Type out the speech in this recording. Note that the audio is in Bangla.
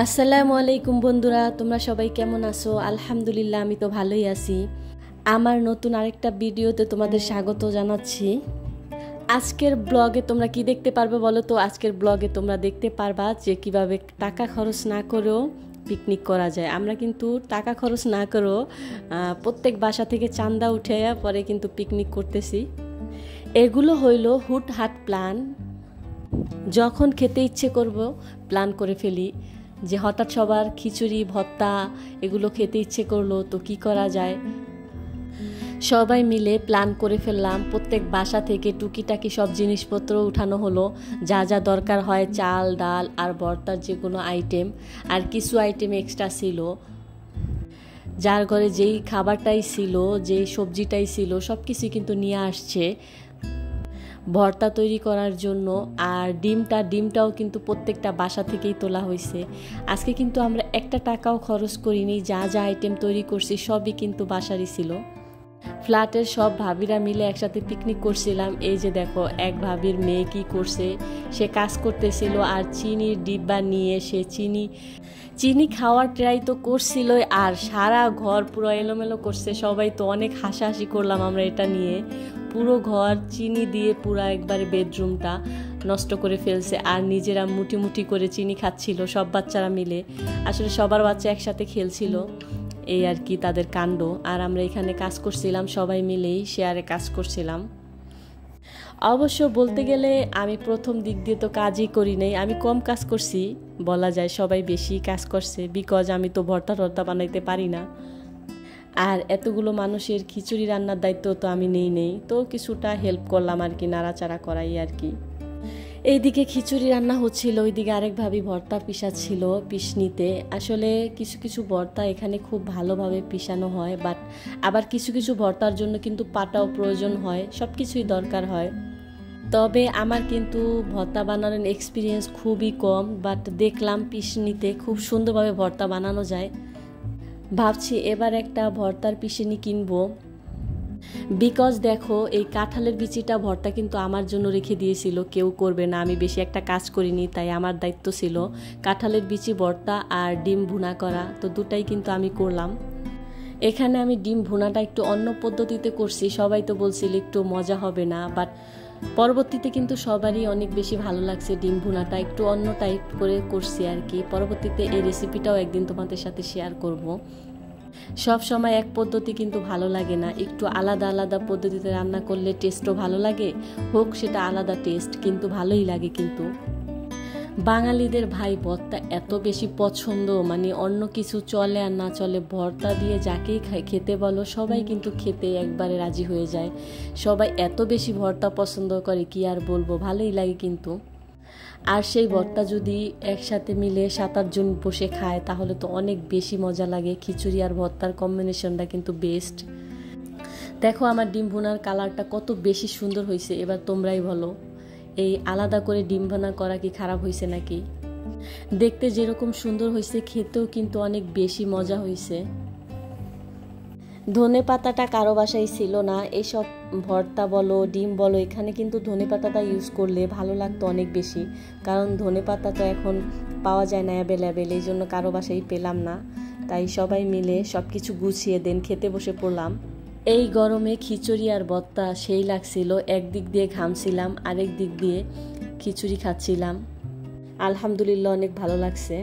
আসসালামু আলাইকুম বন্ধুরা, তোমরা সবাই কেমন আছো? আলহামদুলিল্লাহ, আমি তো ভালোই আছি। আমার নতুন আরেকটা ভিডিওতে তোমাদের স্বাগত জানাচ্ছি। আজকের ব্লগে তোমরা কি দেখতে পারবে বলো তো? আজকের ব্লগে তোমরা দেখতে পারবা যে কিভাবে টাকা খরচ না করেও পিকনিক করা যায়। আমরা কিন্তু টাকা খরচ না করেও প্রত্যেক বাসা থেকে চাঁদা উঠে পরে কিন্তু পিকনিক করতেছি। এগুলো হইল হুটহাট প্ল্যান। যখন খেতে ইচ্ছে করব প্ল্যান করে ফেলি যে হঠাৎ সবার খিচুড়ি ভর্তা এগুলো খেতে ইচ্ছে করলো, তো কি করা যায়। সবাই মিলে প্ল্যান করে ফেললাম। প্রত্যেক বাসা থেকে টুকিটাকি সব জিনিসপত্র উঠানো হলো, যা যা দরকার হয়, চাল ডাল আর ভর্তার যে কোনো আইটেম, আর কিছু আইটেম এক্সট্রা ছিল। যার ঘরে যেই খাবারটাই ছিল, যেই সবজিটাই ছিল, সব কিছু কিন্তু নিয়ে আসছে ভর্তা তৈরি করার জন্য। আর ডিমটাও কিন্তু প্রত্যেকটা বাসা থেকেই তোলা হয়েছে। আজকে কিন্তু আমরা একটা টাকাও খরচ করিনি, যা যা আইটেম তৈরি করছি সবই কিন্তু বাসারই ছিল। ফ্ল্যাটের সব ভাবিরা মিলে একসাথে পিকনিক করছিলাম। এই যে দেখো, এক ভাবির মেয়ে কি করছে, সে কাজ করতেছিল আর চিনির ডিব্বা নিয়ে সে চিনি খাওয়ার ট্রাই তো করছিল, আর সারা ঘর পুরো এলোমেলো করছে। সবাই তো অনেক হাসাহাসি করলাম আমরা এটা নিয়ে। পুরো ঘর চিনি দিয়ে পুরো একবারে বেডরুমটা নষ্ট করে ফেলছে, আর নিজেরা মুটি মুটি করে চিনি খাচ্ছিল সব বাচ্চারা মিলে। আসলে সবার বাচ্চা একসাথে খেলছিল, এই আর কি তাদের কাণ্ড। আর আমরা এখানে কাজ করছিলাম, সবাই মিলেই শেয়ারে কাজ করছিলাম। অবশ্য বলতে গেলে আমি প্রথম দিক দিয়ে তো কাজই করি নাই, আমি কম কাজ করছি বলা যায়। সবাই বেশি কাজ করছে, বিকজ আমি তো ভর্তা বানাইতে পারি না, আর এতগুলো মানুষের খিচুড়ি রান্নার দায়িত্ব তো আমি নেই, তো কিছুটা হেল্প করলাম আর কি, নাড়াচাড়া করাই আর কি। এইদিকে খিচুড়ি রান্না হচ্ছিল, ওইদিকে আরেক ভাবি ভর্তা পিষাচ্ছিল পিষনিতে। আসলে কিছু কিছু ভর্তা এখানে খুব ভালোভাবে পিষানো হয়, বাট আবার কিছু কিছু ভর্তার জন্য কিন্তু পাটাও প্রয়োজন হয়, সব কিছুই দরকার হয়। তবে আমার কিন্তু ভর্তা বানানোর এক্সপিরিয়েন্স খুবই কম, বাট দেখলাম পিষনিতে খুব সুন্দরভাবে ভর্তা বানানো যায়। ভাবছি এবার একটা ভর্তার পিষনি কিনবো, বিকজ দেখো এই কাঁঠালের বিচিটা ভর্তা কিন্তু আমার জন্য রেখে দিয়েছিল, কেউ করবে না, আমি বেশি একটা কাজ করিনি, তাই আমার দায়িত্ব ছিল কাঁঠালের বিচি ভর্তা আর ডিম ভুনা করা। তো দুটাই কিন্তু আমি করলাম। এখানে আমি ডিম ভুনাটা একটু অন্য পদ্ধতিতে করছি, সবাই তো বলছিল একটু মজা হবে না, বাট পরবর্তীতে কিন্তু সবারই অনেক বেশি ভালো লাগছে। ডিম ভুনাটা একটু অন্য টাইপ করে করছি আর কি। পরবর্তীতে এই রেসিপিটাও একদিন তোমাদের সাথে শেয়ার করব। সব সময় এক পদ্ধতি কিন্তু ভালো লাগে না, একটু আলাদা আলাদা পদ্ধতিতে রান্না করলে টেস্টও ভালো লাগে, হোক সেটা আলাদা টেস্ট, কিন্তু ভালোই লাগে। কিন্তু বাঙালিদের ভাই ভর্তা এত বেশি পছন্দ, মানে অন্য কিছু চলে আর না চলে, ভর্তা দিয়ে যাকেই খেতে বলো সবাই কিন্তু খেতে একবারে রাজি হয়ে যায়। সবাই এত বেশি ভর্তা পছন্দ করে, কি আর বলবো, ভালোই লাগে কিন্তু। আর সেই ভর্তা যদি একসাথে মিলে 7-8 জন বসে খায় তাহলে তো অনেক বেশি মজা লাগে। খিচুড়ি আর ভর্তার কম্বিনেশনটা কিন্তু বেস্ট। দেখো আমার ডিম ভুনার কালারটা কত বেশি সুন্দর হয়েছে, এবার তোমরাই বলো এই আলাদা করে ডিম ভুনা করা কি খারাপ হয়েছে নাকি? দেখতে যেরকম সুন্দর হয়েছে, খেতেও কিন্তু অনেক বেশি মজা হয়েছে। ধনে পাতাটা কারো বাসায় ছিল না, এইসব ভর্তা বলো ডিম বলো, এখানে কিন্তু ধনে পাতাটা ইউজ করলে ভালো লাগতো অনেক বেশি, কারণ ধনে পাতা তো এখন পাওয়া যায় না অ্যাভেলেবেল, এই জন্য কারো বাসায় পেলাম না। তাই সবাই মিলে সব কিছু গুছিয়ে দেন খেতে বসে পড়লাম। এই গরমে খিচুড়ি আর ভর্তা সেই লাগছিল, একদিক দিয়ে ঘামছিলাম, আরেক দিক দিয়ে খিচুড়ি খাচ্ছিলাম। আলহামদুলিল্লাহ অনেক ভালো লাগছে।